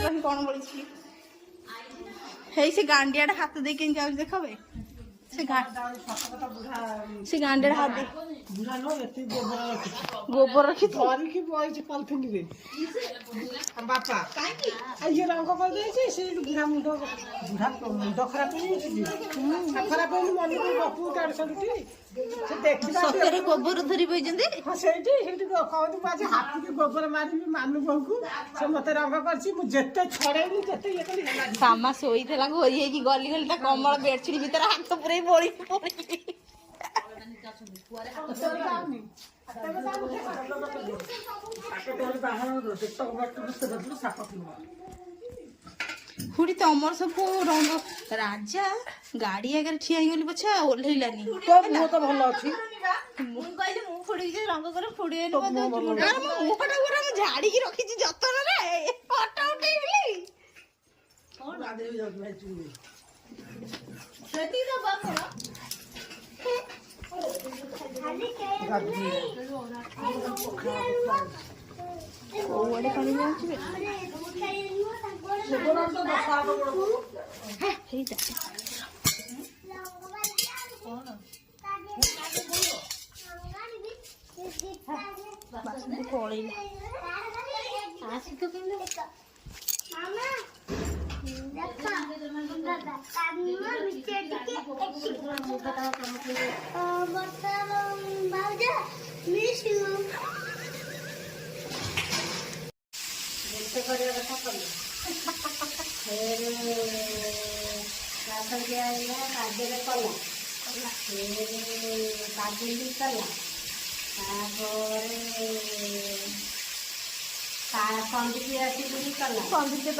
कहीं कौन बोली हे से गांडिया हाथ दे के जाऊ देखबे से गांडिया हाथ दे बुढ़ा नो एते गोबर रखी धरी की बॉय पॉलिथिन रे हम बापा काहे की आइए रंग कर दे छै से बुढ़ा मुंडो खराब नहीं छै खराब नहीं मन को बापू काट सकती से देखि सତରେ गोबर धरी बइजंदी हां सेठी कहत बाजे हाथी के गोबर मारी मानु बहु से मते रंग करछि मु जत्ते छड़ेनी जत्ते ये कली होला सामा सोई थला गोई है कि गली गली ता कमल बेडशीट भीतर हाथ पुरे बोली हुड़ी तमर सब रंग राजा गाड़ी अगर ठिया गली पछा ओल्हैलानी तो मु तो भलो अछि मु कहले मु फोड़ी जे रंग करे फोड़ी एनु मो मुखटा पूरा मैं झाड़ी की रखी छी जतन रे फोटो उठेइली कोन आदमी जत में चुनी सेती तो बापरा ओडे पानी में आछी तो बसा दो हे जा बस कोड़ी आसी तो केम मामा देखा दादा तानीमा बिचे टिके बता बाजा मिस यू जैसे करे रखा कर फिर काकर गया है काजे रे कला फिर काजे भी कला तापर ता संदीप आसी भी कला संदीप